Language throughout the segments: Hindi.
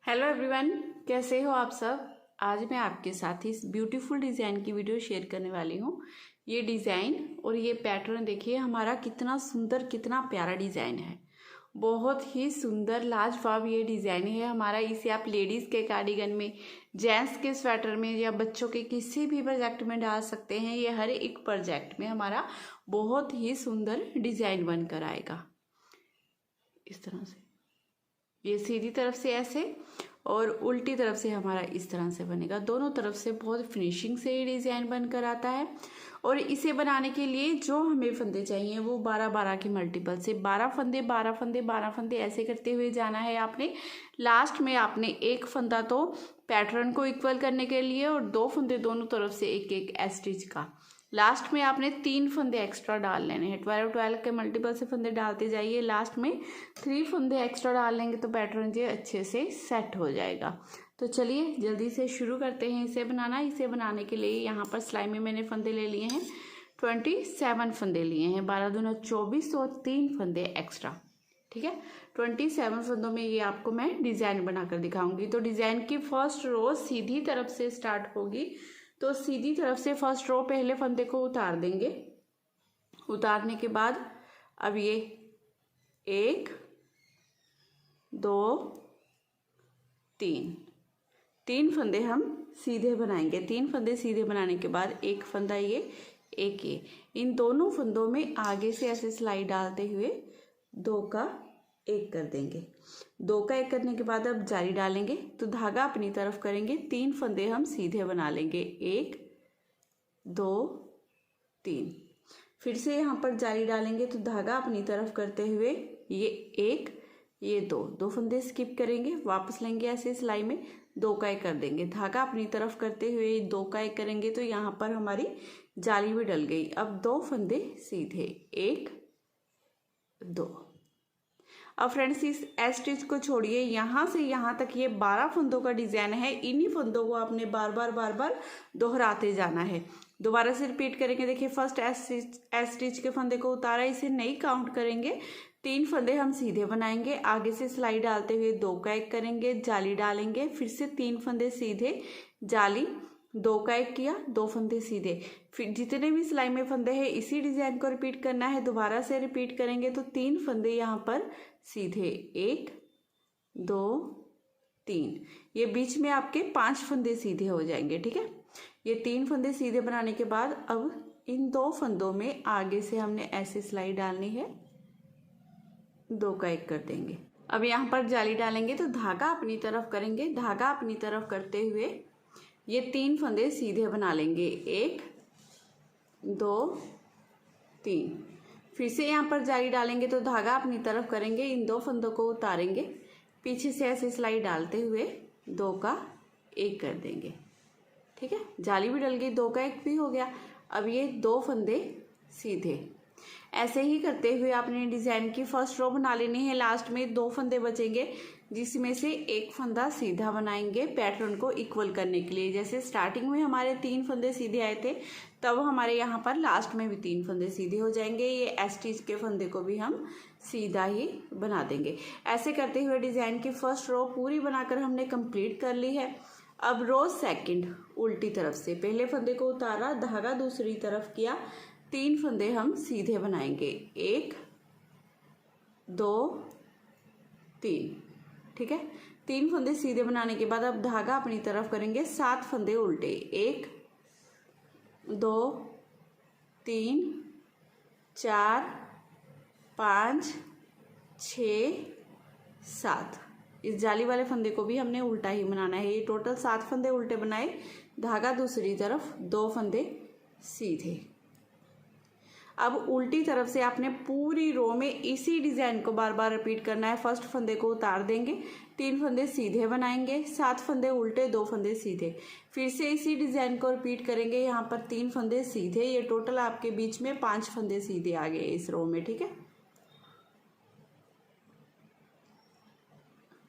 हेलो एवरीवन, कैसे हो आप सब। आज मैं आपके साथ इस ब्यूटीफुल डिज़ाइन की वीडियो शेयर करने वाली हूँ। ये डिज़ाइन और ये पैटर्न देखिए, हमारा कितना सुंदर कितना प्यारा डिज़ाइन है। बहुत ही सुंदर लाजवाब ये डिज़ाइन है हमारा। इसे आप लेडीज़ के कार्डिगन में, जेंट्स के स्वेटर में या बच्चों के किसी भी प्रोजेक्ट में डाल सकते हैं। ये हर एक प्रोजेक्ट में हमारा बहुत ही सुंदर डिज़ाइन बनकर आएगा। इस तरह से ये सीधी तरफ से ऐसे और उल्टी तरफ से हमारा इस तरह से बनेगा। दोनों तरफ से बहुत फिनिशिंग से ये डिज़ाइन बनकर आता है। और इसे बनाने के लिए जो हमें फंदे चाहिए वो 12-12 के मल्टीपल से 12 फंदे 12 फंदे 12 फंदे ऐसे करते हुए जाना है आपने। लास्ट में आपने एक फंदा तो पैटर्न को इक्वल करने के लिए और 2 फंदे दोनों तरफ से एक एक स्टिच का। लास्ट में आपने 3 फंदे एक्स्ट्रा डाल लेने हैं। 12-12 के मल्टीपल से फंदे डालते जाइए। लास्ट में 3 फंदे एक्स्ट्रा डाल लेंगे तो पैटर्न जो अच्छे से सेट हो जाएगा। तो चलिए जल्दी से शुरू करते हैं इसे बनाना। इसे बनाने के लिए यहाँ पर सिलाई में मैंने फंदे ले लिए हैं 27 फंदे लिए हैं। 12 दूना 24 और 3 फंदे एक्स्ट्रा। ठीक है, 27 फंदों में ये आपको मैं डिज़ाइन बनाकर दिखाऊंगी। तो डिज़ाइन की फर्स्ट रो सीधी तरफ से स्टार्ट होगी। तो सीधी तरफ से फर्स्ट रो पहले फंदे को उतार देंगे। उतारने के बाद अब ये 1 2 3 फंदे हम सीधे बनाएंगे। 3 फंदे सीधे बनाने के बाद एक फंदा ये, एक ये, इन दोनों फंदों में आगे से ऐसे सिलाई डालते हुए 2 का 1 कर देंगे। 2 का 1 करने के बाद अब जाली डालेंगे तो धागा अपनी तरफ करेंगे। 3 फंदे हम सीधे बना लेंगे, 1 2 3। फिर से यहाँ पर जाली डालेंगे तो धागा अपनी तरफ करते हुए ये 1 ये 2 फंदे स्किप करेंगे, वापस लेंगे ऐसे सिलाई में 2 का 1 कर देंगे। धागा अपनी तरफ करते हुए 2 का 1 करेंगे तो यहाँ पर हमारी जाली भी डल गई। अब 2 फंदे सीधे, 1 2। अब फ्रेंड्स इस स्टिच को छोड़िए, यहाँ से यहाँ तक ये 12 फंदों का डिज़ाइन है। इन्हीं फंदों को आपने बार बार दोहराते जाना है। दोबारा से रिपीट करेंगे। देखिए फर्स्ट स्टिच के फंदे को उतारा, इसे नहीं काउंट करेंगे। 3 फंदे हम सीधे बनाएंगे, आगे से सिलाई डालते हुए 2 का 1 करेंगे, जाली डालेंगे, फिर से 3 फंदे सीधे, जाली, 2 का 1 किया, 2 फंदे सीधे। फिर जितने भी सिलाई में फंदे हैं इसी डिज़ाइन को रिपीट करना है। दोबारा से रिपीट करेंगे तो 3 फंदे यहाँ पर सीधे, 1 2 3। ये बीच में आपके 5 फंदे सीधे हो जाएंगे। ठीक है, ये 3 फंदे सीधे बनाने के बाद अब इन 2 फंदों में आगे से हमने ऐसे सिलाई डालनी है, 2 का 1 कर देंगे। अब यहाँ पर जाली डालेंगे तो धागा अपनी तरफ करेंगे। धागा अपनी तरफ करते हुए ये 3 फंदे सीधे बना लेंगे, 1 2 3। फिर से यहाँ पर जाली डालेंगे तो धागा अपनी तरफ करेंगे, इन 2 फंदों को उतारेंगे, पीछे से ऐसे सिलाई डालते हुए 2 का 1 कर देंगे। ठीक है, जाली भी डल गई, 2 का 1 भी हो गया। अब ये 2 फंदे सीधे, ऐसे ही करते हुए आपने डिज़ाइन की फर्स्ट रो बना लेनी है। लास्ट में 2 फंदे बचेंगे जिसमें से एक फंदा सीधा बनाएंगे पैटर्न को इक्वल करने के लिए। जैसे स्टार्टिंग में हमारे 3 फंदे सीधे आए थे, तब हमारे यहाँ पर लास्ट में भी 3 फंदे सीधे हो जाएंगे। ये स्टिच के फंदे को भी हम सीधा ही बना देंगे। ऐसे करते हुए डिज़ाइन की फर्स्ट रो पूरी बनाकर हमने कंप्लीट कर ली है। अब रो सेकंड उल्टी तरफ से पहले फंदे को उतारा, धागा दूसरी तरफ किया, 3 फंदे हम सीधे बनाएंगे, 1 2 3। ठीक है, 3 फंदे सीधे बनाने के बाद अब धागा अपनी तरफ करेंगे, 7 फंदे उल्टे, 1 2 3 4 5 6 7। इस जाली वाले फंदे को भी हमने उल्टा ही बनाना है। ये टोटल 7 फंदे उल्टे बनाए, धागा दूसरी तरफ, 2 फंदे सीधे। अब उल्टी तरफ से आपने पूरी रो में इसी डिज़ाइन को बार बार रिपीट करना है। फर्स्ट फंदे को उतार देंगे, 3 फंदे सीधे बनाएंगे, 7 फंदे उल्टे, 2 फंदे सीधे। फिर से इसी डिज़ाइन को रिपीट करेंगे। यहाँ पर 3 फंदे सीधे, ये टोटल आपके बीच में 5 फंदे सीधे आ गए इस रो में। ठीक है,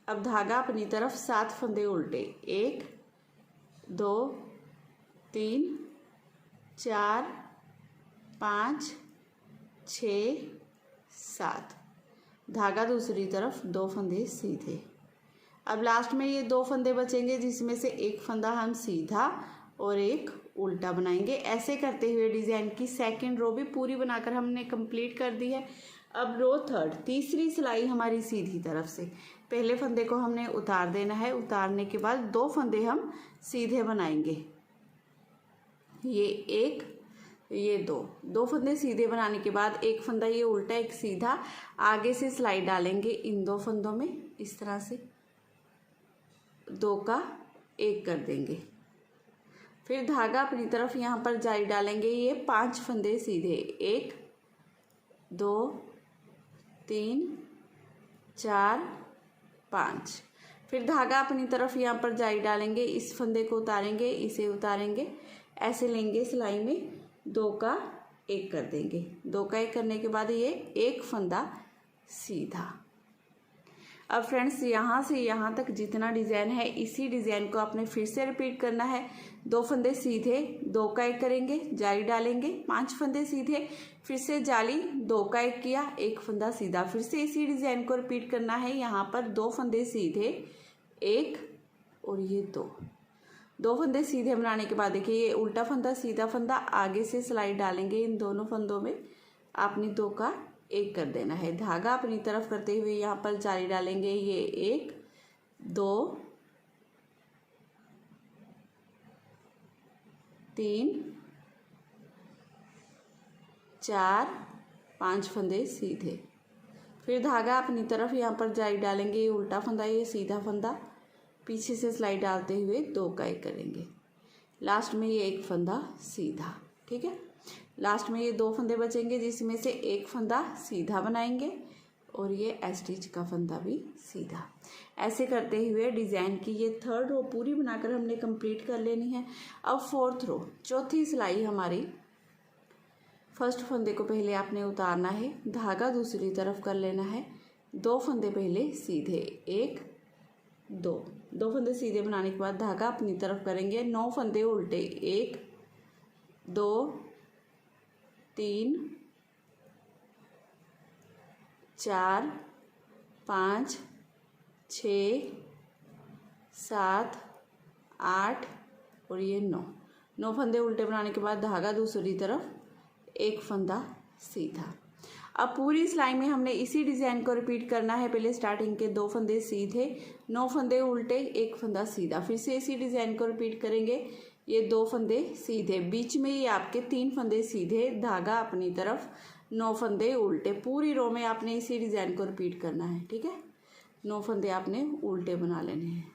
अब धागा अपनी तरफ, 7 फंदे उल्टे, 1 2 3 4 5 6 7। धागा दूसरी तरफ, 2 फंदे सीधे। अब लास्ट में ये 2 फंदे बचेंगे जिसमें से एक फंदा हम सीधा और एक उल्टा बनाएंगे। ऐसे करते हुए डिज़ाइन की सेकंड रो भी पूरी बनाकर हमने कंप्लीट कर दी है। अब रो थर्ड, तीसरी सिलाई हमारी सीधी तरफ से, पहले फंदे को हमने उतार देना है। उतारने के बाद 2 फंदे हम सीधे बनाएंगे, ये एक, ये दो फंदे सीधे बनाने के बाद एक फंदा ये उल्टा एक सीधा, आगे से सिलाई डालेंगे इन 2 फंदों में इस तरह से, 2 का 1 कर देंगे। फिर धागा अपनी तरफ यहाँ पर जारी डालेंगे, ये 5 फंदे सीधे, 1 2 3 4 5। फिर धागा अपनी तरफ यहाँ पर जारी डालेंगे, इस फंदे को उतारेंगे, इसे उतारेंगे, ऐसे लेंगे सिलाई में, 2 का 1 कर देंगे। 2 का 1 करने के बाद ये एक फंदा सीधा। अब फ्रेंड्स यहाँ से यहाँ तक जितना डिज़ाइन है इसी डिज़ाइन को आपने फिर से रिपीट करना है। 2 फंदे सीधे, 2 का 1 करेंगे, जाली डालेंगे, 5 फंदे सीधे, फिर से जाली, 2 का 1 किया, एक फंदा सीधा, फिर से इसी डिज़ाइन को रिपीट करना है। यहाँ पर 2 फंदे सीधे, 1 और ये 2 फंदे सीधे बनाने के बाद देखिए ये उल्टा फंदा सीधा फंदा, आगे से सिलाई डालेंगे इन दोनों फंदों में, आपने 2 का 1 कर देना है। धागा अपनी तरफ करते हुए यहाँ पर जाली डालेंगे, ये 1 2 3 4 5 फंदे सीधे। फिर धागा अपनी तरफ यहाँ पर जाली डालेंगे, ये उल्टा फंदा ये सीधा फंदा, पीछे से सिलाई डालते हुए 2 का 1 करेंगे, लास्ट में ये एक फंदा सीधा। ठीक है, लास्ट में ये 2 फंदे बचेंगे जिसमें से एक फंदा सीधा बनाएंगे और ये स्टिच का फंदा भी सीधा। ऐसे करते हुए डिज़ाइन की ये थर्ड रो पूरी बनाकर हमने कंप्लीट कर लेनी है। अब फोर्थ रो, चौथी सिलाई हमारी, फर्स्ट फंदे को पहले आपने उतारना है, धागा दूसरी तरफ कर लेना है, 2 फंदे पहले सीधे, 1 2 फंदे सीधे बनाने के बाद धागा अपनी तरफ करेंगे, 9 फंदे उल्टे, 1 2 3 4 5 6 7 8 और ये 9 फंदे उल्टे बनाने के बाद धागा दूसरी तरफ, एक फंदा सीधा। अब पूरी सिलाई में हमने इसी डिज़ाइन को रिपीट करना है। पहले स्टार्टिंग के 2 फंदे सीधे, 9 फंदे उल्टे, एक फंदा सीधा, फिर से इसी डिज़ाइन को रिपीट करेंगे, ये 2 फंदे सीधे, बीच में ये आपके 3 फंदे सीधे, धागा अपनी तरफ, 9 फंदे उल्टे। पूरी रो में आपने इसी डिज़ाइन को रिपीट करना है। ठीक है, 9 फंदे आपने उल्टे बना लेने हैं।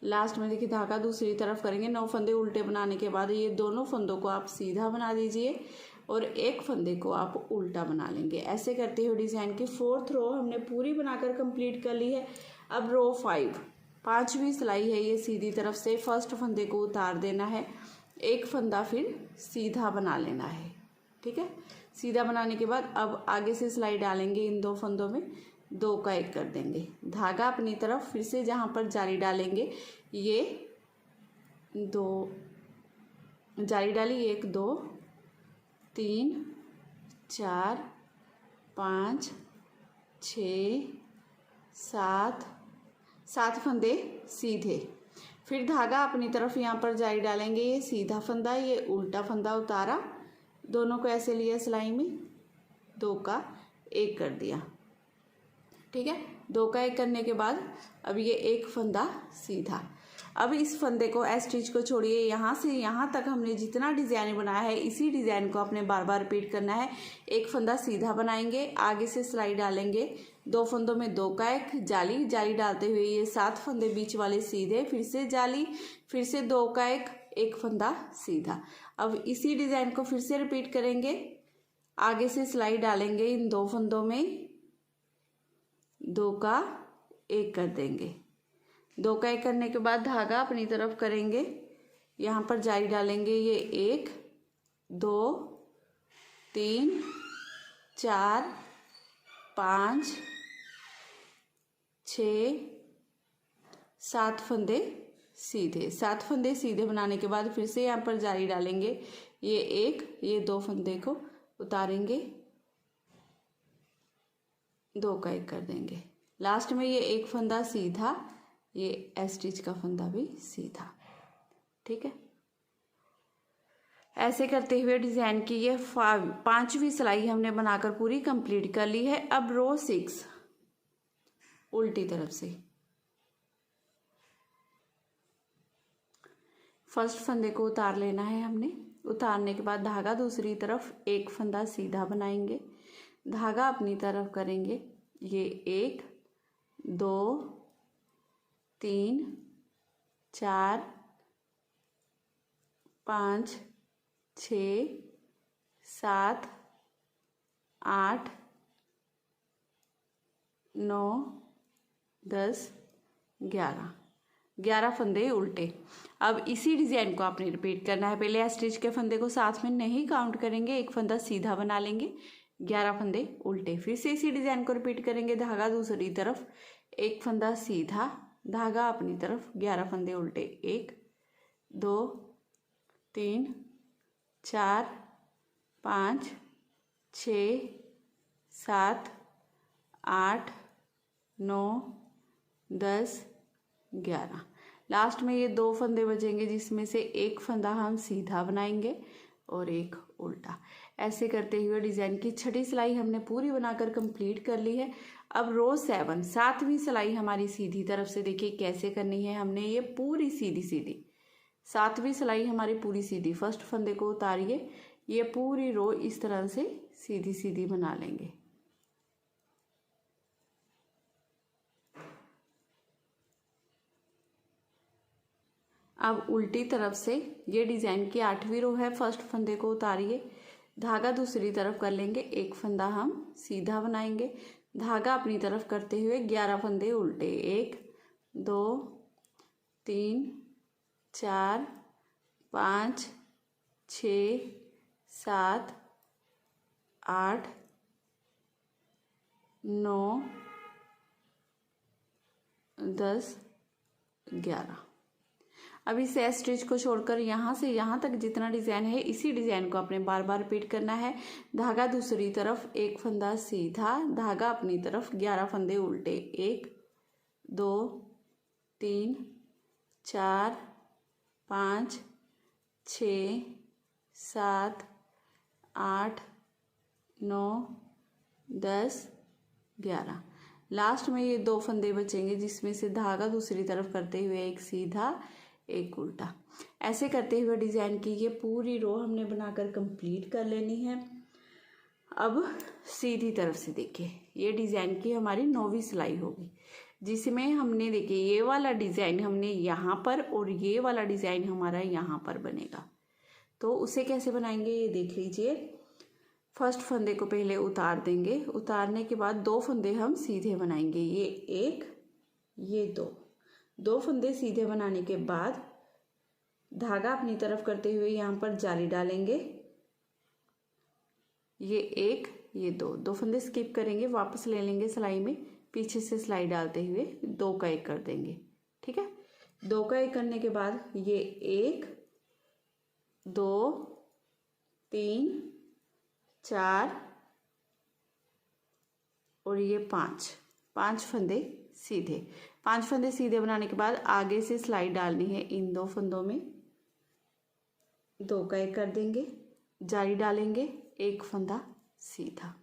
लास्ट में देखिए धागा दूसरी तरफ करेंगे, 9 फंदे उल्टे बनाने के बाद ये दोनों फंदों को आप सीधा बना दीजिए और एक फंदे को आप उल्टा बना लेंगे। ऐसे करते हुए डिज़ाइन की फोर्थ रो हमने पूरी बनाकर कंप्लीट कर ली है। अब रो 5, 5वीं सिलाई है, ये सीधी तरफ से फर्स्ट फंदे को उतार देना है, एक फंदा फिर सीधा बना लेना है। ठीक है, सीधा बनाने के बाद अब आगे से सिलाई डालेंगे इन 2 फंदों में, 2 का 1 कर देंगे, धागा अपनी तरफ, फिर से जहाँ पर जाली डालेंगे ये 2 जाली डाली, 1 2 3 4 5 6 7 फंदे सीधे, फिर धागा अपनी तरफ यहाँ पर जाली डालेंगे, ये सीधा फंदा ये उल्टा फंदा उतारा, दोनों को ऐसे लिया सिलाई में, 2 का 1 कर दिया। ठीक है, 2 का 1 करने के बाद अब ये एक फंदा सीधा। अब इस फंदे को स्टिच को छोड़िए, यहाँ से यहाँ तक हमने जितना डिज़ाइन बनाया है इसी डिज़ाइन को अपने बार बार रिपीट करना है। एक फंदा सीधा बनाएंगे, आगे से सिलाई डालेंगे, 2 फंदों में 2 का 1, जाली डालते हुए ये 7 फंदे बीच वाले सीधे, फिर से जाली, फिर से 2 का 1, एक फंदा सीधा। अब इसी डिज़ाइन को फिर से रिपीट करेंगे, आगे से सिलाई डालेंगे इन 2 फंदों में, 2 का 1 कर देंगे, 2 का 1 करने के बाद धागा अपनी तरफ करेंगे, यहाँ पर जाली डालेंगे, ये 1 2 3 4 5 6 7 फंदे सीधे। 7 फंदे सीधे बनाने के बाद फिर से यहाँ पर जाली डालेंगे, ये एक, ये 2 फंदे को उतारेंगे, 2 का एक कर देंगे। लास्ट में ये एक फंदा सीधा, ये एस स्टिच का फंदा भी सीधा। ठीक है, ऐसे करते हुए डिज़ाइन की ये 5वीं सिलाई हमने बनाकर पूरी कंप्लीट कर ली है। अब रो 6 उल्टी तरफ से फर्स्ट फंदे को उतार लेना है हमने। उतारने के बाद धागा दूसरी तरफ एक फंदा सीधा बनाएंगे, धागा अपनी तरफ करेंगे, ये 1 2 3 4 5 6 7 8 9 10 11 फंदे उल्टे। अब इसी डिज़ाइन को आपने रिपीट करना है। पहले स्टिच के फंदे को साथ में नहीं काउंट करेंगे, एक फंदा सीधा बना लेंगे, 11 फंदे उल्टे। फिर से इसी डिज़ाइन को रिपीट करेंगे, धागा दूसरी तरफ, एक फंदा सीधा, धागा अपनी तरफ, 11 फंदे उल्टे, 1 2 3 4 5 6 7 8 9 10 11। लास्ट में ये 2 फंदे बचेंगे जिसमें से एक फंदा हम सीधा बनाएंगे और एक उल्टा। ऐसे करते हुए डिज़ाइन की 6ठी सिलाई हमने पूरी बनाकर कंप्लीट कर ली है। अब रो 7 7वीं सिलाई हमारी सीधी तरफ से देखिए कैसे करनी है। हमने ये पूरी सीधी 7वीं सिलाई हमारी पूरी सीधी, फर्स्ट फंदे को उतारिए, ये पूरी रो इस तरह से सीधी सीधी बना लेंगे। अब उल्टी तरफ से ये डिज़ाइन की 8वीं रो है, फर्स्ट फंदे को उतारिए, धागा दूसरी तरफ कर लेंगे, एक फंदा हम सीधा बनाएंगे, धागा अपनी तरफ करते हुए 11 फंदे उल्टे, 1 2 3 4 5 6 7 8 9 10 11। अब इस एस स्टिच को छोड़कर यहाँ से यहाँ तक जितना डिज़ाइन है इसी डिज़ाइन को आपने बार बार रिपीट करना है। धागा दूसरी तरफ, एक फंदा सीधा, धागा अपनी तरफ, 11 फंदे उल्टे, 1 2 3 4 5 6 7 8 9 10 11। लास्ट में ये 2 फंदे बचेंगे जिसमें से धागा दूसरी तरफ करते हुए एक सीधा एक उल्टा। ऐसे करते हुए डिज़ाइन की ये पूरी रो हमने बनाकर कंप्लीट कर लेनी है। अब सीधी तरफ से देखिए, ये डिज़ाइन की हमारी 9वीं सिलाई होगी जिसमें हमने देखिए ये वाला डिज़ाइन हमने यहाँ पर और ये वाला डिज़ाइन हमारा यहाँ पर बनेगा। तो उसे कैसे बनाएंगे ये देख लीजिए। फर्स्ट फंदे को पहले उतार देंगे, उतारने के बाद 2 फंदे हम सीधे बनाएंगे, ये 1 ये 2 फंदे सीधे बनाने के बाद धागा अपनी तरफ करते हुए यहाँ पर जाली डालेंगे, ये 1 ये 2 फंदे स्किप करेंगे, वापस ले लेंगे सिलाई में, पीछे से सिलाई डालते हुए 2 का 1 कर देंगे। ठीक है, 2 का 1 करने के बाद ये 1 2 3 4 और ये 5 फंदे सीधे। 5 फंदे सीधे बनाने के बाद आगे से सिलाई डालनी है इन 2 फंदों में, 2 का 1 कर देंगे, जाली डालेंगे, एक फंदा सीधा।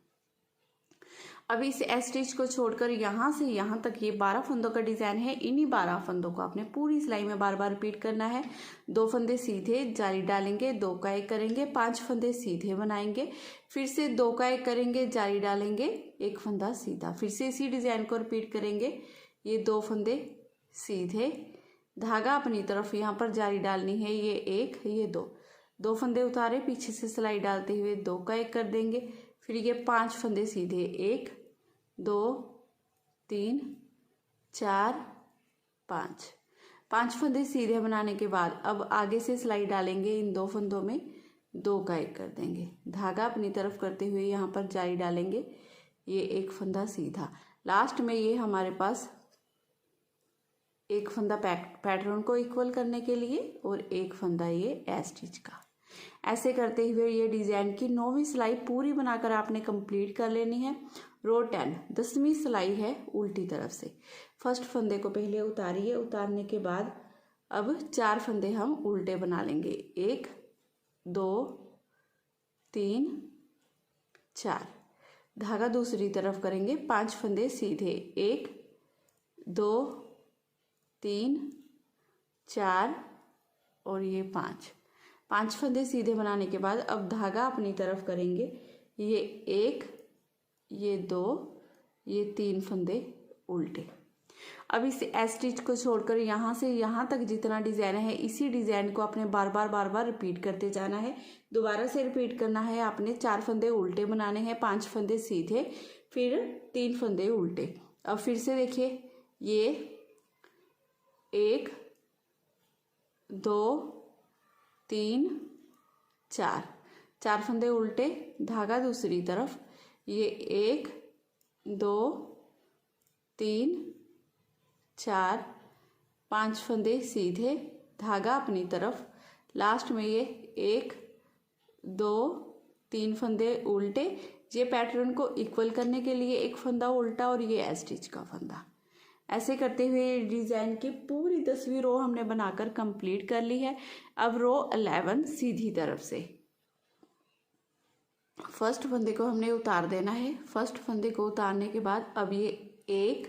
अब इस एस स्टिच को छोड़कर यहाँ से यहाँ तक ये 12 फंदों का डिज़ाइन है। इन्हीं 12 फंदों को आपने पूरी सिलाई में बार बार रिपीट करना है। 2 फंदे सीधे, जाली डालेंगे, 2 का 1 करेंगे, 5 फंदे सीधे बनाएंगे, फिर से 2 का 1 करेंगे, जाली डालेंगे, एक फंदा सीधा, फिर से इसी डिज़ाइन को रिपीट करेंगे। ये 2 फंदे सीधे, धागा अपनी तरफ, यहाँ पर जाली डालनी है, ये 1 ये 2 फंदे उतारे, पीछे से सिलाई डालते हुए 2 का 1 कर देंगे, फिर ये 5 फंदे सीधे, 1 2 3 4 5 फंदे सीधे बनाने के बाद अब आगे से सिलाई डालेंगे इन 2 फंदों में, 2 का 1 कर देंगे, धागा अपनी तरफ करते हुए यहाँ पर जाली डालेंगे, ये एक फंदा सीधा। लास्ट में ये हमारे पास एक फंदा पैटर्न को इक्वल करने के लिए और एक फंदा ये एज स्टिच का। ऐसे करते हुए ये डिज़ाइन की 9वीं सिलाई पूरी बनाकर आपने कंप्लीट कर लेनी है। रो 10 10वीं सिलाई है उल्टी तरफ से। फर्स्ट फंदे को पहले उतारिए, उतारने के बाद अब 4 फंदे हम उल्टे बना लेंगे। 1 2 3 4। धागा दूसरी तरफ करेंगे, 5 फंदे सीधे। 1 2 3 4 और ये 5 फंदे सीधे बनाने के बाद अब धागा अपनी तरफ करेंगे। ये 1 ये 2 ये 3 फंदे उल्टे। अब इस एज स्टिच को छोड़कर यहाँ से यहाँ तक जितना डिज़ाइन है इसी डिज़ाइन को आपने बार बार रिपीट करते जाना है। दोबारा से रिपीट करना है आपने। 4 फंदे उल्टे बनाने हैं, 5 फंदे सीधे, फिर 3 फंदे उल्टे। अब फिर से देखिए, ये 1 2 3 4 फंदे उल्टे, धागा दूसरी तरफ। ये 1 2 3 4 5 फंदे सीधे, धागा अपनी तरफ। लास्ट में ये 1 2 3 फंदे उल्टे। ये पैटर्न को इक्वल करने के लिए एक फंदा उल्टा और ये एज स्टिच का फंदा। ऐसे करते हुए डिज़ाइन की पूरी 10वीं रो हमने बनाकर कंप्लीट कर ली है। अब रो 11 सीधी तरफ से फर्स्ट फंदे को हमने उतार देना है। फर्स्ट फंदे को उतारने के बाद अब ये 1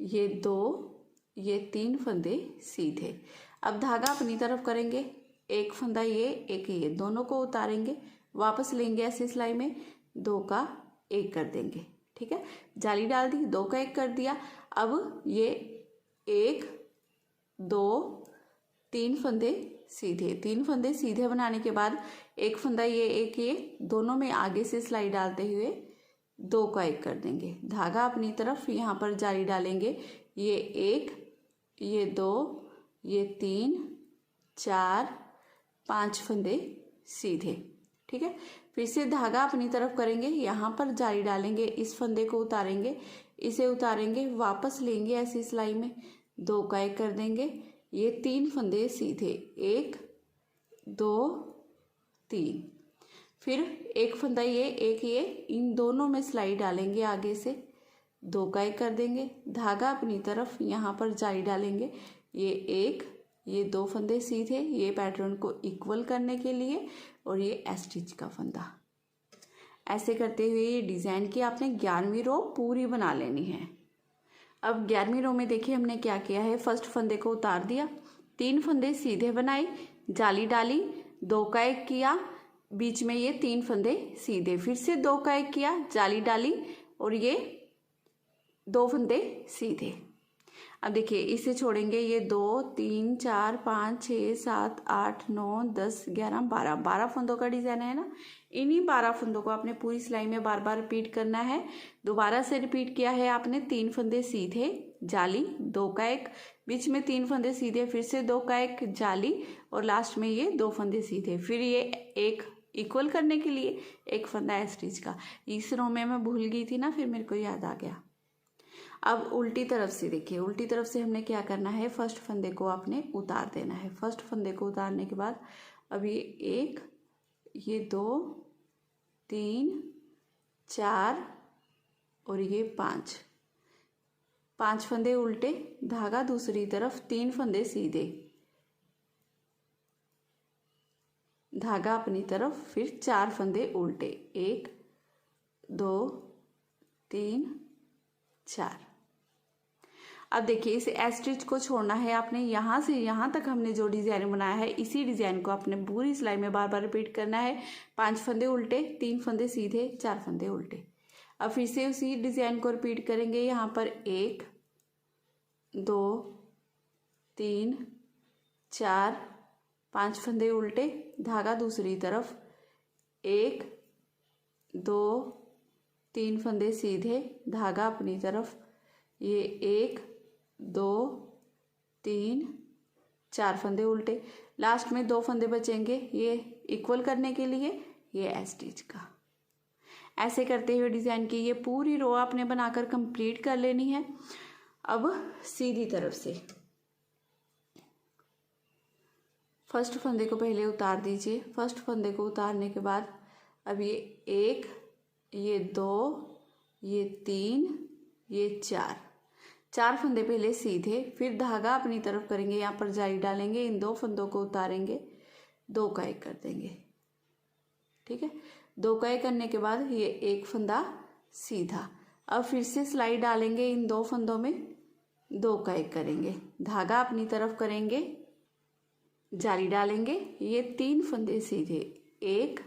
ये 2 ये 3 फंदे सीधे। अब धागा अपनी तरफ करेंगे, एक फंदा ये एक ये, दोनों को उतारेंगे, वापस लेंगे ऐसी सिलाई में, 2 का 1 कर देंगे। ठीक है, जाली डाल दी, 2 का 1 कर दिया। अब ये 1 2 3 फंदे सीधे, 3 फंदे सीधे बनाने के बाद एक फंदा ये एक ये, दोनों में आगे से सिलाई डालते हुए 2 का 1 कर देंगे। धागा अपनी तरफ, यहाँ पर जाली डालेंगे। ये 1 ये 2 ये 3 4 5 फंदे सीधे। ठीक है, फिर से धागा अपनी तरफ करेंगे, यहाँ पर जाली डालेंगे, इस फंदे को उतारेंगे, इसे उतारेंगे, वापस लेंगे ऐसी सिलाई में, 2 का 1 कर देंगे। ये 3 फंदे सीधे, 1 2 3, फिर एक फंदा ये एक ये, इन दोनों में सिलाई डालेंगे आगे से, 2 का 1 कर देंगे। धागा अपनी तरफ, यहाँ पर जाली डालेंगे। ये 1 ये 2 फंदे सीधे, ये पैटर्न को इक्वल करने के लिए, और ये एज स्टिच का फंदा। ऐसे करते हुए ये डिज़ाइन की आपने 11वीं रो पूरी बना लेनी है। अब 11वीं रो में देखिए हमने क्या किया है। फर्स्ट फंदे को उतार दिया, 3 फंदे सीधे बनाए, जाली डाली, 2 का 1 किया, बीच में ये 3 फंदे सीधे, फिर से 2 का 1 किया, जाली डाली और ये 2 फंदे सीधे। अब देखिए इसे छोड़ेंगे, ये 2 3 4 5 6 7 8 9 10 11 12 फंदों का डिज़ाइन है ना। इन्हीं 12 फंदों को आपने पूरी सिलाई में बार बार रिपीट करना है। दोबारा से रिपीट किया है आपने, 3 फंदे सीधे, जाली, 2 का 1, बीच में 3 फंदे सीधे, फिर से 2 का 1, जाली, और लास्ट में ये 2 फंदे सीधे। फिर ये एक इक्वल करने के लिए एक फंदा एज स्टिच का। इस रो में मैं भूल गई थी ना, फिर मेरे को याद आ गया। अब उल्टी तरफ से देखिए, उल्टी तरफ से हमने क्या करना है, फर्स्ट फंदे को आपने उतार देना है। फर्स्ट फंदे को उतारने के बाद अब ये 1 ये 2 3 4 और ये 5 फंदे उल्टे, धागा दूसरी तरफ, 3 फंदे सीधे, धागा अपनी तरफ, फिर 4 फंदे उल्टे, 1 2 3 4। अब देखिए इस एज स्टिच को छोड़ना है आपने। यहाँ से यहाँ तक हमने जो डिज़ाइन बनाया है इसी डिज़ाइन को आपने पूरी सिलाई में बार बार रिपीट करना है। 5 फंदे उल्टे, 3 फंदे सीधे, 4 फंदे उल्टे। अब फिर से उसी डिज़ाइन को रिपीट करेंगे। यहाँ पर 1 2 3 4 5 फंदे उल्टे, धागा दूसरी तरफ, 1 2 3 फंदे सीधे, धागा अपनी तरफ, ये 1 2 3 4 फंदे उल्टे, लास्ट में 2 फंदे बचेंगे ये इक्वल करने के लिए, ये एज स्टिच का। ऐसे करते हुए डिज़ाइन की ये पूरी रो आपने बनाकर कंप्लीट कर लेनी है। अब सीधी तरफ से फर्स्ट फंदे को पहले उतार दीजिए। फर्स्ट फंदे को उतारने के बाद अब ये 1, ये 2, ये 3, ये 4 फंदे पहले सीधे, फिर धागा अपनी तरफ करेंगे, यहाँ पर जाली डालेंगे, इन 2 फंदों को उतारेंगे, 2 का 1 कर देंगे। ठीक है, 2 का 1 करने के बाद ये 1 फंदा सीधा। अब फिर से सिलाई डालेंगे, इन 2 फंदों में 2 का 1 करेंगे, धागा अपनी तरफ करेंगे, जाली डालेंगे, ये 3 फंदे सीधे, 1,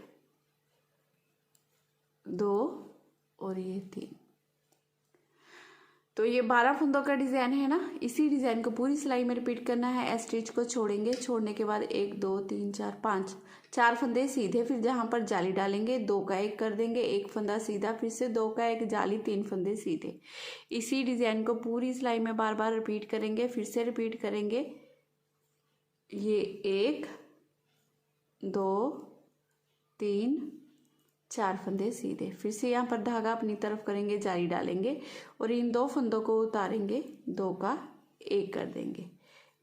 2 और ये 3। तो ये 12 फंदों का डिज़ाइन है ना। इसी डिज़ाइन को पूरी सिलाई में रिपीट करना है। एस स्टिच को छोड़ेंगे, छोड़ने के बाद 1 2 3 4 5 4 फंदे सीधे, फिर जहाँ पर जाली डालेंगे 2 का 1 कर देंगे, 1 फंदा सीधा, फिर से 2 का 1 जाली, 3 फंदे सीधे। इसी डिज़ाइन को पूरी सिलाई में बार बार रिपीट करेंगे। फिर से रिपीट करेंगे, ये 1 2 3 4 फंदे सीधे, फिर से यहाँ पर धागा अपनी तरफ करेंगे, जाली डालेंगे और इन 2 फंदों को उतारेंगे, 2 का 1 कर देंगे,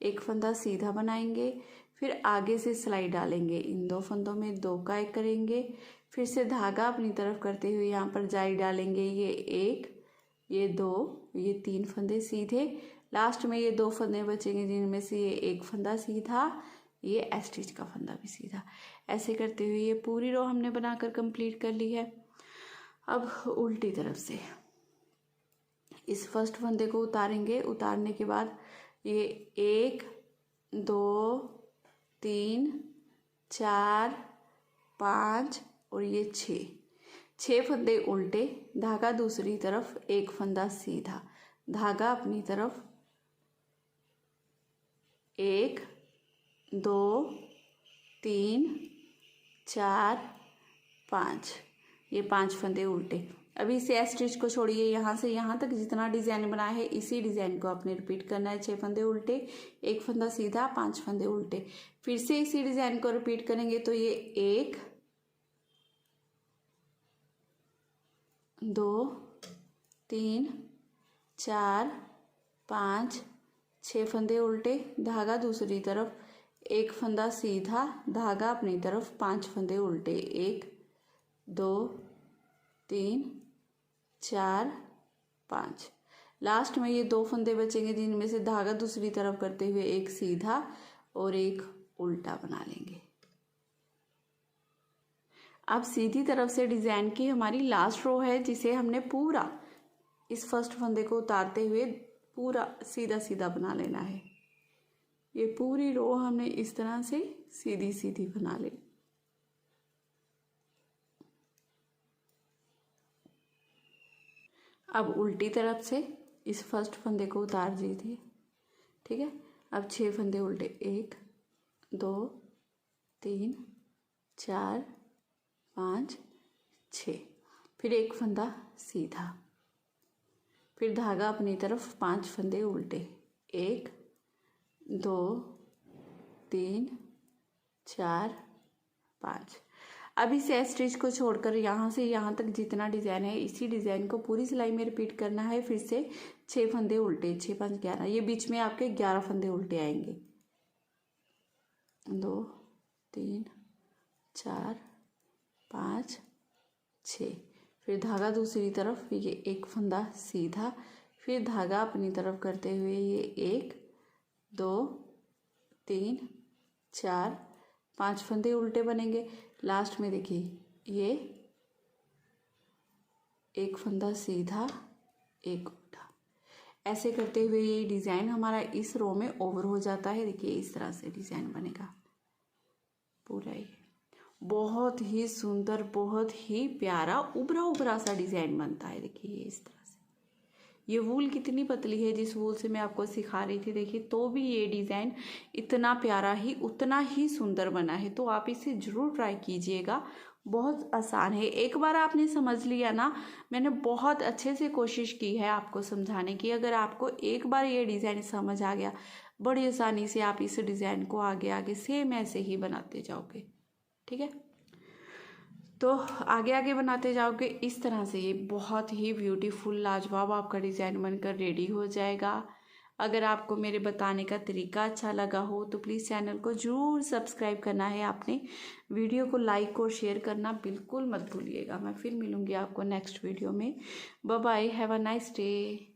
1 फंदा सीधा बनाएंगे, फिर आगे से सिलाई डालेंगे, इन 2 फंदों में 2 का 1 करेंगे, फिर से धागा अपनी तरफ करते हुए यहाँ पर जाली डालेंगे, ये 1, ये 2, ये 3 फंदे सीधे, लास्ट में ये 2 फंदे बचेंगे जिनमें से ये 1 फंदा सीधा, ये एस स्टिच का फंदा भी सीधा। ऐसे करते हुए ये पूरी रो हमने बनाकर कंप्लीट कर ली है। अब उल्टी तरफ से इस फर्स्ट फंदे को उतारेंगे, उतारने के बाद ये 1 2 3 4 5 और ये 6 फंदे उल्टे, धागा दूसरी तरफ, 1 फंदा सीधा, धागा अपनी तरफ, 1 2 3 4 5, ये 5 फंदे उल्टे। अभी इसे एस स्टिच को छोड़िए, यहाँ से यहाँ तक जितना डिज़ाइन बनाया है इसी डिज़ाइन को आपने रिपीट करना है। 6 फंदे उल्टे, 1 फंदा सीधा, 5 फंदे उल्टे, फिर से इसी डिज़ाइन को रिपीट करेंगे। तो ये 1 2 3 4 5 6 फंदे उल्टे, धागा दूसरी तरफ, 1 फंदा सीधा, धागा अपनी तरफ, 5 फंदे उल्टे, 1 2 3 4 5, लास्ट में ये 2 फंदे बचेंगे जिनमें से धागा दूसरी तरफ करते हुए 1 सीधा और 1 उल्टा बना लेंगे। अब सीधी तरफ से डिज़ाइन की हमारी लास्ट रो है, जिसे हमने पूरा इस फर्स्ट फंदे को उतारते हुए पूरा सीधा सीधा बना लेना है। ये पूरी रो हमने इस तरह से सीधी सीधी बना ली। अब उल्टी तरफ से इस फर्स्ट फंदे को उतार दीजिए। ठीक है, अब 6 फंदे उल्टे, 1 2 3 4 5 6, फिर 1 फंदा सीधा, फिर धागा अपनी तरफ, 5 फंदे उल्टे, 1 2 3 4 5। अब इस एस स्टिच को छोड़कर यहाँ से यहाँ तक जितना डिज़ाइन है इसी डिज़ाइन को पूरी सिलाई में रिपीट करना है। फिर से 6 फंदे उल्टे, 6 5 11, ये बीच में आपके 11 फंदे उल्टे आएंगे, 2 3 4 5 6, फिर धागा दूसरी तरफ, ये 1 फंदा सीधा, फिर धागा अपनी तरफ करते हुए ये 1 2 3 4 5 फंदे उल्टे बनेंगे। लास्ट में देखिए ये 1 फंदा सीधा, 1 उल्टा। ऐसे करते हुए ये डिज़ाइन हमारा इस रो में ओवर हो जाता है। देखिए इस तरह से डिज़ाइन बनेगा पूरा। ये बहुत ही सुंदर, बहुत ही प्यारा उभरा उभरा सा डिज़ाइन बनता है। देखिए ये इस तरह से। ये वूल कितनी पतली है जिस वूल से मैं आपको सिखा रही थी, देखिए, तो भी ये डिज़ाइन इतना प्यारा ही, उतना ही सुंदर बना है। तो आप इसे ज़रूर ट्राई कीजिएगा, बहुत आसान है। एक बार आपने समझ लिया ना, मैंने बहुत अच्छे से कोशिश की है आपको समझाने की। अगर आपको एक बार ये डिज़ाइन समझ आ गया, बड़ी आसानी से आप इस डिज़ाइन को आगे आगे सेम ऐसे ही बनाते जाओगे। ठीक है, तो आगे आगे बनाते जाओगे इस तरह से। ये बहुत ही ब्यूटीफुल लाजवाब आपका डिज़ाइन बनकर रेडी हो जाएगा। अगर आपको मेरे बताने का तरीका अच्छा लगा हो तो प्लीज़ चैनल को ज़रूर सब्सक्राइब करना है आपने। वीडियो को लाइक और शेयर करना बिल्कुल मत भूलिएगा। मैं फिर मिलूँगी आपको नेक्स्ट वीडियो में। Bye bye, have a nice day.